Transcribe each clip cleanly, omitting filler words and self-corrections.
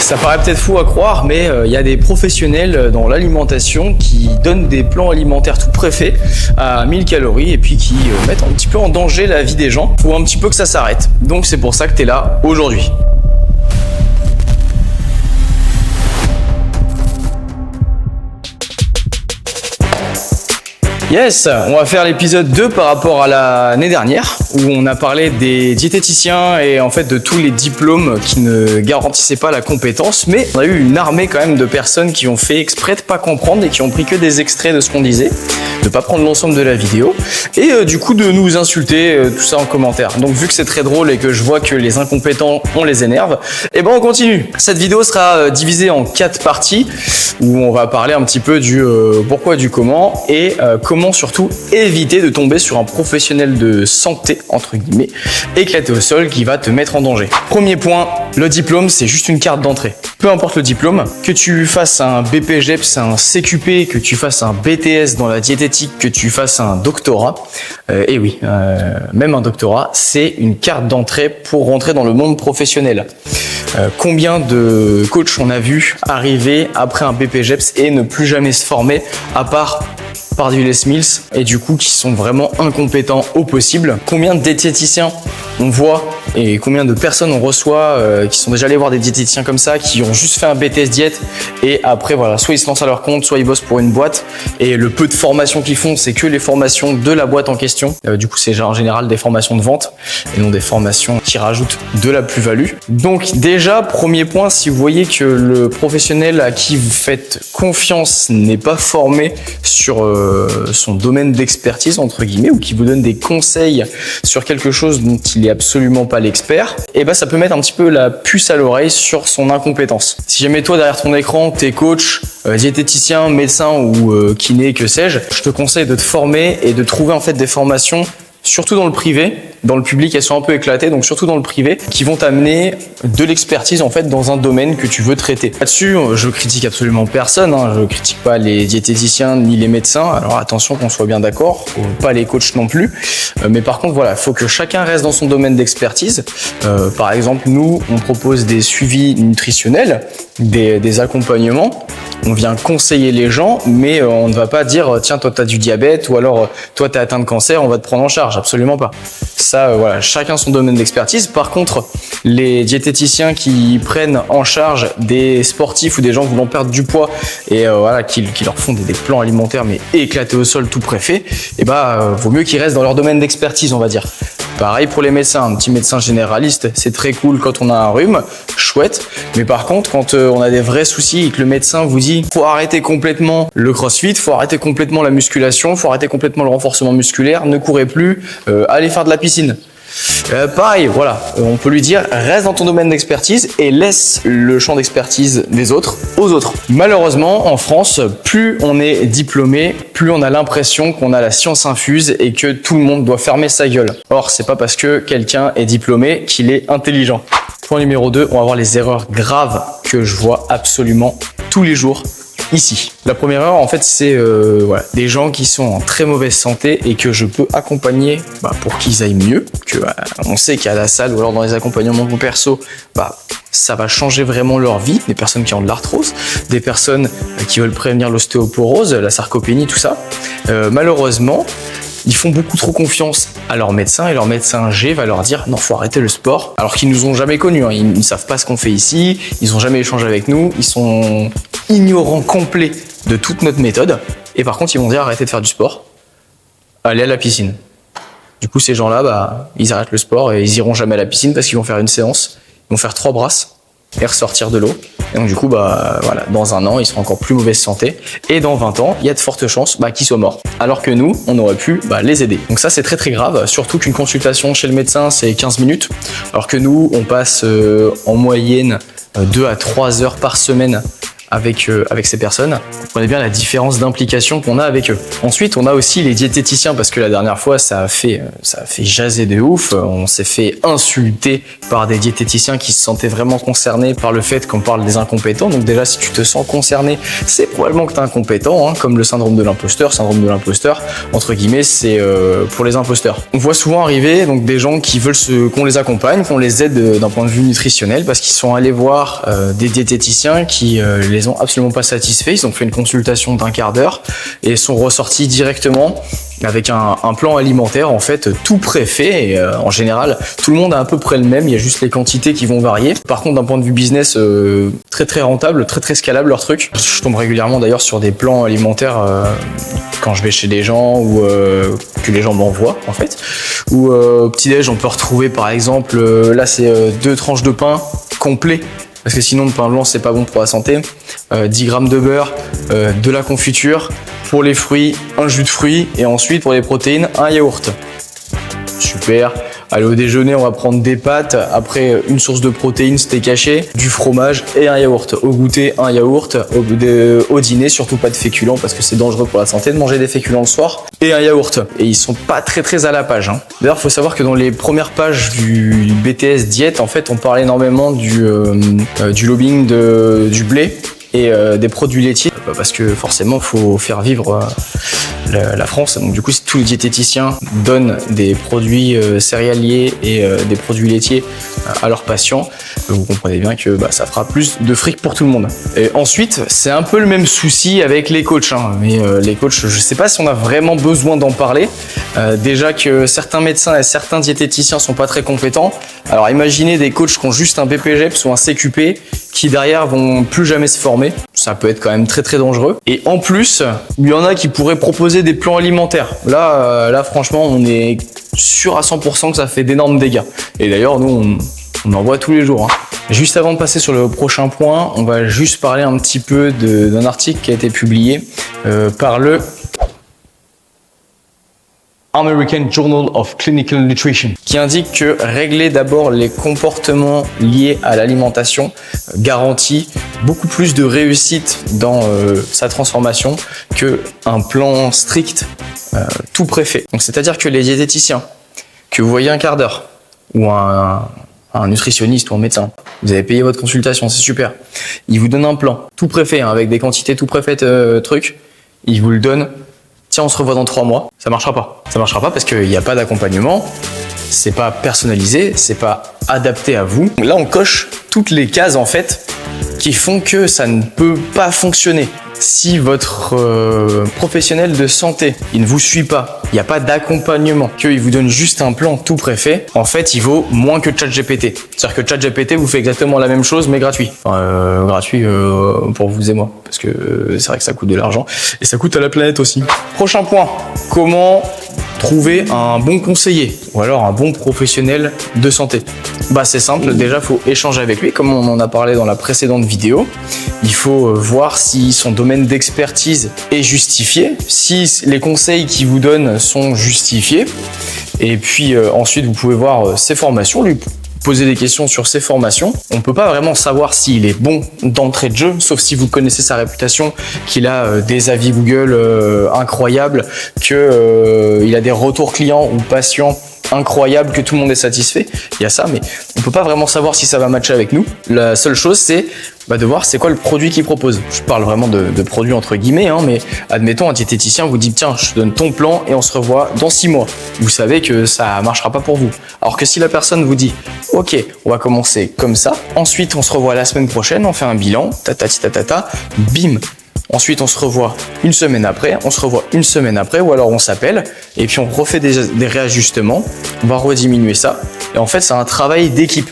Ça paraît peut-être fou à croire, mais il y a des professionnels dans l'alimentation qui donnent des plans alimentaires tout préfaits à 1000 calories et puis qui mettent un petit peu en danger la vie des gens. Faut un petit peu que ça s'arrête. Donc c'est pour ça que tu es là aujourd'hui. Yes, on va faire l'épisode 2 par rapport à l'année dernière où on a parlé des diététiciens et en fait de tous les diplômes qui ne garantissaient pas la compétence, mais on a eu une armée quand même de personnes qui ont fait exprès de pas comprendre et qui ont pris que des extraits de ce qu'on disait, de pas prendre l'ensemble de la vidéo et du coup de nous insulter tout ça en commentaire. Donc vu que c'est très drôle et que je vois que les incompétents on les énerve, et ben on continue. Cette vidéo sera divisée en 4 parties où on va parler un petit peu du pourquoi, du comment et comment surtout éviter de tomber sur un professionnel de santé, entre guillemets, éclaté au sol qui va te mettre en danger. Premier point, le diplôme, c'est juste une carte d'entrée. Peu importe le diplôme, que tu fasses un BPGEPS, un CQP, que tu fasses un BTS dans la diététique, que tu fasses un doctorat, et oui, même un doctorat, c'est une carte d'entrée pour rentrer dans le monde professionnel. Combien de coachs on a vu arriver après un BPGEPS et ne plus jamais se former, à part par du Les Mills, et du coup qui sont vraiment incompétents au possible. Combien de diététiciens on voit et combien de personnes on reçoit qui sont déjà allés voir des diététiciens comme ça, qui ont juste fait un BTS diète et après voilà, soit ils se lancent à leur compte, soit ils bossent pour une boîte et le peu de formations qu'ils font, c'est que les formations de la boîte en question. Du coup c'est en général des formations de vente et non des formations qui rajoutent de la plus-value. Donc déjà, premier point, si vous voyez que le professionnel à qui vous faites confiance n'est pas formé sur son domaine d'expertise entre guillemets, ou qui vous donne des conseils sur quelque chose dont il est absolument pas l'expert, et ben ça peut mettre un petit peu la puce à l'oreille sur son incompétence. Si jamais toi derrière ton écran t'es coach, diététicien, médecin ou kiné, que sais-je, je te conseille de te former et de trouver en fait des formations, surtout dans le privé. Dans le public, elles sont un peu éclatées, donc surtout dans le privé, qui vont t'amener de l'expertise en fait dans un domaine que tu veux traiter. Là-dessus, je critique absolument personne, hein. Je critique pas les diététiciens ni les médecins. Alors attention qu'on soit bien d'accord, pas les coachs non plus. Mais par contre, voilà, faut que chacun reste dans son domaine d'expertise. Par exemple, nous, on propose des suivis nutritionnels, des accompagnements. On vient conseiller les gens, mais on ne va pas dire tiens, toi tu as du diabète ou alors toi tu es atteint de cancer, on va te prendre en charge. Absolument pas. Ça, voilà, chacun son domaine d'expertise. Par contre, les diététiciens qui prennent en charge des sportifs ou des gens voulant perdre du poids et voilà, qui leur font des plans alimentaires mais éclatés au sol tout préfet, et vaut mieux qu'ils restent dans leur domaine d'expertise, on va dire. Pareil pour les médecins, un petit médecin généraliste, c'est très cool quand on a un rhume, chouette. Mais par contre, quand on a des vrais soucis et que le médecin vous dit faut arrêter complètement le crossfit, faut arrêter complètement la musculation, faut arrêter complètement le renforcement musculaire, ne courez plus, allez faire de la piscine. Pareil, voilà, on peut lui dire reste dans ton domaine d'expertise et laisse le champ d'expertise des autres aux autres. Malheureusement, en France, plus on est diplômé, plus on a l'impression qu'on a la science infuse et que tout le monde doit fermer sa gueule. Or, c'est pas parce que quelqu'un est diplômé qu'il est intelligent. Point numéro 2, on va voir les erreurs graves que je vois absolument tous les jours ici. La première erreur, en fait, c'est voilà, des gens qui sont en très mauvaise santé et que je peux accompagner pour qu'ils aillent mieux. On sait qu'à la salle ou alors dans les accompagnements perso, ça va changer vraiment leur vie. Des personnes qui ont de l'arthrose, des personnes qui veulent prévenir l'ostéoporose, la sarcopénie, tout ça. Malheureusement, ils font beaucoup trop confiance à leur médecin et leur médecin G va leur dire non, faut arrêter le sport, alors qu'ils nous ont jamais connus, hein. Ils ne savent pas ce qu'on fait ici, ils ont jamais échangé avec nous, ils sont ignorants complets de toute notre méthode et par contre ils vont dire arrêtez de faire du sport, allez à la piscine. Du coup ces gens-là, ils arrêtent le sport et ils iront jamais à la piscine parce qu'ils vont faire une séance, ils vont faire 3 brasses et ressortir de l'eau. Et donc du coup, voilà, dans un an, ils seront encore plus mauvaise santé. Et dans 20 ans, il y a de fortes chances qu'ils soient morts. Alors que nous, on aurait pu les aider. Donc ça, c'est très très grave. Surtout qu'une consultation chez le médecin, c'est 15 minutes. Alors que nous, on passe en moyenne 2 à 3 heures par semaine avec ces personnes. Vous comprenez bien la différence d'implication qu'on a avec eux. Ensuite, on a aussi les diététiciens, parce que la dernière fois, ça a fait jaser de ouf. On s'est fait insulter par des diététiciens qui se sentaient vraiment concernés par le fait qu'on parle des incompétents. Donc déjà, si tu te sens concerné, c'est probablement que tu es incompétent, hein, comme le syndrome de l'imposteur. Syndrome de l'imposteur, entre guillemets, c'est pour les imposteurs. On voit souvent arriver donc des gens qui veulent qu'on les accompagne, qu'on les aide d'un point de vue nutritionnel, parce qu'ils sont allés voir des diététiciens qui les ont absolument pas satisfaits. Ils ont fait une consultation d'1 quart d'heure et sont ressortis directement avec un plan alimentaire en fait tout préfet. Et en général, tout le monde a à peu près le même. Il y a juste les quantités qui vont varier. Par contre, d'un point de vue business, très rentable, très scalable leur truc. Je tombe régulièrement d'ailleurs sur des plans alimentaires quand je vais chez des gens ou que les gens m'envoient en fait. Ou au petit-déj, on peut retrouver par exemple, là c'est 2 tranches de pain complet. Parce que sinon, le pain blanc, c'est pas bon pour la santé. 10 grammes de beurre, de la confiture, pour les fruits, un jus de fruits, et ensuite, pour les protéines, un yaourt. Super. Allez, au déjeuner, on va prendre des pâtes, après une source de protéines, steak haché, du fromage et un yaourt. Au goûter, un yaourt. Au dîner, surtout pas de féculents parce que c'est dangereux pour la santé de manger des féculents le soir. Et un yaourt. Et ils sont pas très à la page. Hein. D'ailleurs, il faut savoir que dans les premières pages du BTS diète, en fait, on parle énormément du lobbying du blé et des produits laitiers. Parce que forcément, il faut faire vivre la France. Donc du coup, si tous les diététiciens donnent des produits céréaliers et des produits laitiers à leurs patients, vous comprenez bien que ça fera plus de fric pour tout le monde. Et ensuite, c'est un peu le même souci avec les coachs. Hein. Mais les coachs, je sais pas si on a vraiment besoin d'en parler. Déjà que certains médecins et certains diététiciens sont pas très compétents. Alors imaginez des coachs qui ont juste un BPGEPS ou un CQP qui derrière vont plus jamais se former. Ça peut être quand même très dangereux. Et en plus, il y en a qui pourraient proposer des plans alimentaires. Là franchement, on est sûr à 100% que ça fait d'énormes dégâts. Et d'ailleurs, nous, on en voit tous les jours. Hein. Juste avant de passer sur le prochain point, on va juste parler un petit peu d'un article qui a été publié par le American Journal of Clinical Nutrition, qui indique que régler d'abord les comportements liés à l'alimentation garantit beaucoup plus de réussite dans sa transformation qu'un plan strict tout préfet. Donc c'est-à-dire que les diététiciens que vous voyez 1 quart d'heure ou un nutritionniste ou un médecin, vous avez payé votre consultation, c'est super. Il vous donne un plan tout préfet hein, avec des quantités tout préfaites trucs, il vous le donne. Tiens, on se revoit dans 3 mois. Ça marchera pas. Ça marchera pas parce qu'il n'y a pas d'accompagnement. C'est pas personnalisé. C'est pas adapté à vous. Là, on coche toutes les cases, en fait, qui font que ça ne peut pas fonctionner. Si votre professionnel de santé, il ne vous suit pas, il n'y a pas d'accompagnement, qu'il vous donne juste un plan tout préfet, en fait, il vaut moins que ChatGPT. C'est-à-dire que ChatGPT vous fait exactement la même chose, mais gratuit. Enfin, gratuit pour vous et moi, parce que c'est vrai que ça coûte de l'argent, et ça coûte à la planète aussi. Prochain point, comment trouver un bon conseiller, ou alors un bon professionnel de santé? C'est simple, déjà, il faut échanger avec lui, comme on en a parlé dans la précédente vidéo. Il faut voir si son domaine d'expertise est justifié, si les conseils qu'il vous donne sont justifiés. Et puis ensuite, vous pouvez voir ses formations, lui poser des questions sur ses formations. On ne peut pas vraiment savoir s'il est bon d'entrée de jeu, sauf si vous connaissez sa réputation, qu'il a des avis Google incroyables, qu'il a des retours clients ou patients incroyables, que tout le monde est satisfait. Il y a ça, mais on peut pas vraiment savoir si ça va matcher avec nous. La seule chose, c'est de voir c'est quoi le produit qu'il propose. Je parle vraiment de produits entre guillemets, hein, mais admettons un diététicien vous dit tiens, je te donne ton plan et on se revoit dans 6 mois. Vous savez que ça marchera pas pour vous. Alors que si la personne vous dit ok, on va commencer comme ça, ensuite on se revoit la semaine prochaine, on fait un bilan, bim. Ensuite, on se revoit une semaine après, on se revoit une semaine après, ou alors on s'appelle, et puis on refait des réajustements, on va rediminuer ça. Et en fait, c'est un travail d'équipe.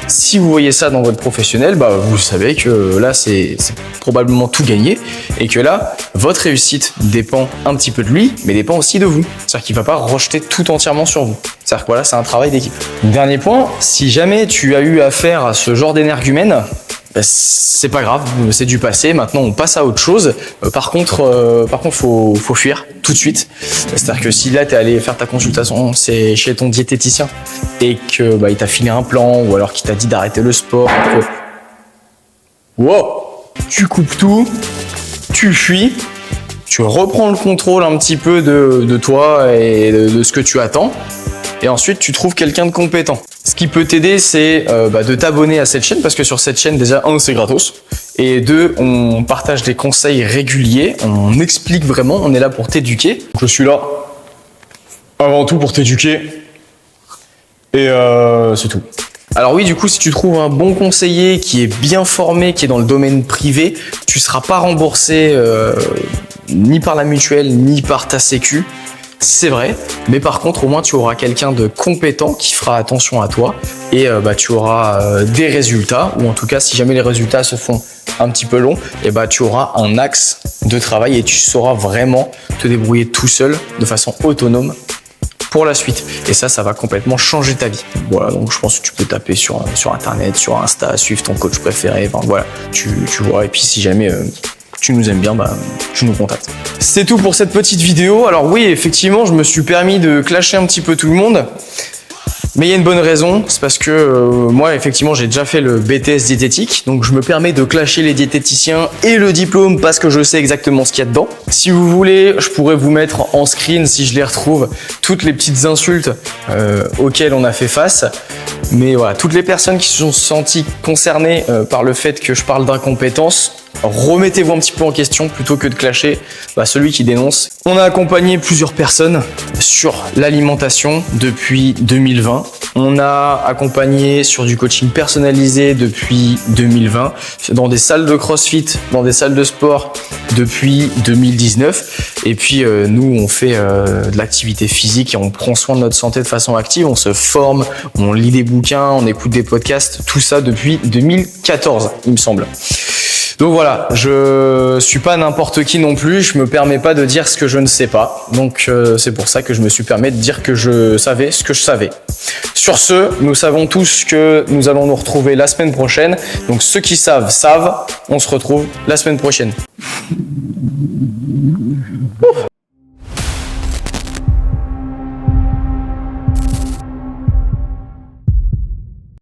Si vous voyez ça dans votre professionnel, vous savez que là, c'est probablement tout gagné, et que là, votre réussite dépend un petit peu de lui, mais dépend aussi de vous. C'est-à-dire qu'il ne va pas rejeter tout entièrement sur vous. C'est-à-dire que voilà, c'est un travail d'équipe. Dernier point, si jamais tu as eu affaire à ce genre d'énergumène, c'est pas grave, c'est du passé. Maintenant, on passe à autre chose. Par contre, faut fuir tout de suite. C'est-à-dire que si là, t'es allé faire ta consultation, c'est chez ton diététicien et que il t'a filé un plan ou alors qu'il t'a dit d'arrêter le sport. Wow, tu coupes tout, tu fuis, tu reprends le contrôle un petit peu de toi et de ce que tu attends. Et ensuite, tu trouves quelqu'un de compétent. Ce qui peut t'aider, c'est de t'abonner à cette chaîne parce que sur cette chaîne, déjà, 1, c'est gratos. Et 2, on partage des conseils réguliers. On explique vraiment, on est là pour t'éduquer. Je suis là avant tout pour t'éduquer. Et c'est tout. Alors oui, du coup, si tu trouves un bon conseiller qui est bien formé, qui est dans le domaine privé, tu ne seras pas remboursé ni par la mutuelle, ni par ta sécu. C'est vrai, mais par contre, au moins, tu auras quelqu'un de compétent qui fera attention à toi et tu auras des résultats, ou en tout cas, si jamais les résultats se font un petit peu longs, et tu auras un axe de travail et tu sauras vraiment te débrouiller tout seul de façon autonome pour la suite. Et ça va complètement changer ta vie. Voilà, donc je pense que tu peux taper sur Internet, sur Insta, suivre ton coach préféré, enfin voilà, tu vois, et puis si jamais tu nous aimes bien, tu nous contactes. C'est tout pour cette petite vidéo. Alors oui, effectivement, je me suis permis de clasher un petit peu tout le monde. Mais il y a une bonne raison, c'est parce que moi, effectivement, j'ai déjà fait le BTS diététique. Donc, je me permets de clasher les diététiciens et le diplôme parce que je sais exactement ce qu'il y a dedans. Si vous voulez, je pourrais vous mettre en screen, si je les retrouve, toutes les petites insultes auxquelles on a fait face. Mais voilà, toutes les personnes qui se sont senties concernées par le fait que je parle d'incompétence, remettez-vous un petit peu en question plutôt que de clasher celui qui dénonce. On a accompagné plusieurs personnes sur l'alimentation depuis 2020. On a accompagné sur du coaching personnalisé depuis 2020, dans des salles de CrossFit, dans des salles de sport depuis 2019. Et puis nous, on fait de l'activité physique et on prend soin de notre santé de façon active. On se forme, on lit des bouquins, on écoute des podcasts, tout ça depuis 2014, il me semble. Donc voilà, je suis pas n'importe qui non plus, je me permets pas de dire ce que je ne sais pas. Donc c'est pour ça que je me suis permis de dire que je savais ce que je savais. Sur ce, nous savons tous que nous allons nous retrouver la semaine prochaine. Donc ceux qui savent, savent. On se retrouve la semaine prochaine.